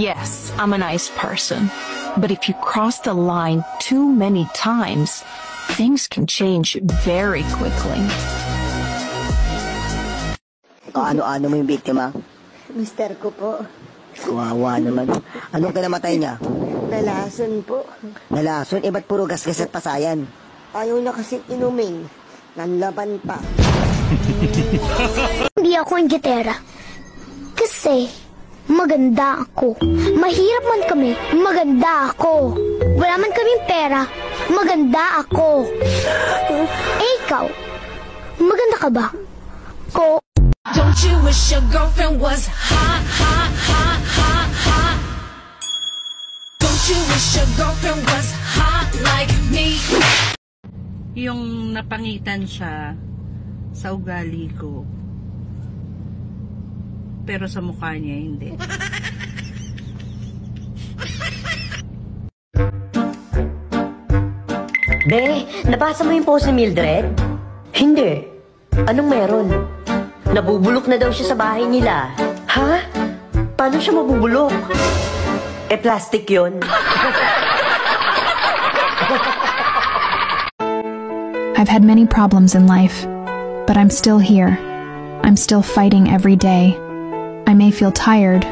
Yes, I'm a nice person. But if you cross the line too many times, things can change very quickly. Ano mo yung biktima? Mister ko po. Kawawa naman. Anong kinamatay niya? Nalason po. Nalason? Ba't puro gasgas at pasayan? Ayaw na kasing inumin. Nanlaban pa. Hindi ako inggitera. Kasi maganda ako. Mahirap man kami, maganda ako. Wala man kaming pera, maganda ako. Eh ikaw, maganda ka ba? Ko. Don't you wish your girlfriend was hot, hot, hot, hot, hot? Don't you wish your girlfriend was hot like me? Yung napangitan siya sa ugali ko, pero sa mukha niya hindi. Be, nabasa mo yung post ni Mildred? Hindi. Anong meron? Nabubulok na daw siya sa bahay nila. Ha? Paano siya mabubulok? Plastic yun. I've had many problems in life, but I'm still here. I'm still fighting every day. I may feel tired,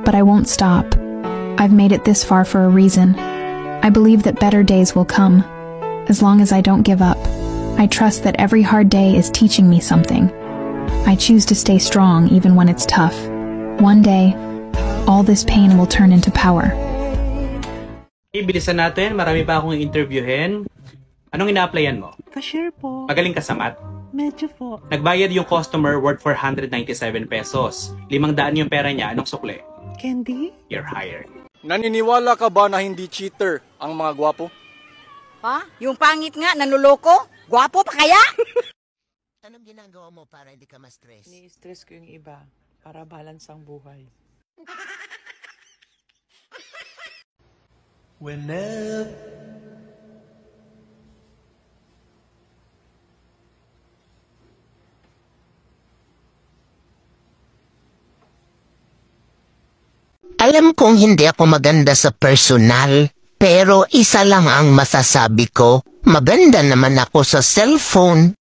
but I won't stop. I've made it this far for a reason. I believe that better days will come. As long as I don't give up, I trust that every hard day is teaching me something. I choose to stay strong even when it's tough. One day, all this pain will turn into power. Bilisan natin, marami pa akong interviewin. Anong ina-applyan mo? Cashier po. Magaling ka sa math? Medyo po. Nagbayad yung customer worth 497 pesos. 500 yung pera niya, anong sukle? Candy? You're hired. Naniniwala ka ba na hindi cheater ang mga gwapo? Ha? Yung pangit nga, nanuloko? Gwapo pa kaya? Anong ginagawa mo para hindi ka ma-stress? Ni-stress ko yung iba para balance ang buhay. Whenever Alam kong hindi ako maganda sa personal, pero isa lang ang masasabi ko, maganda naman ako sa cellphone.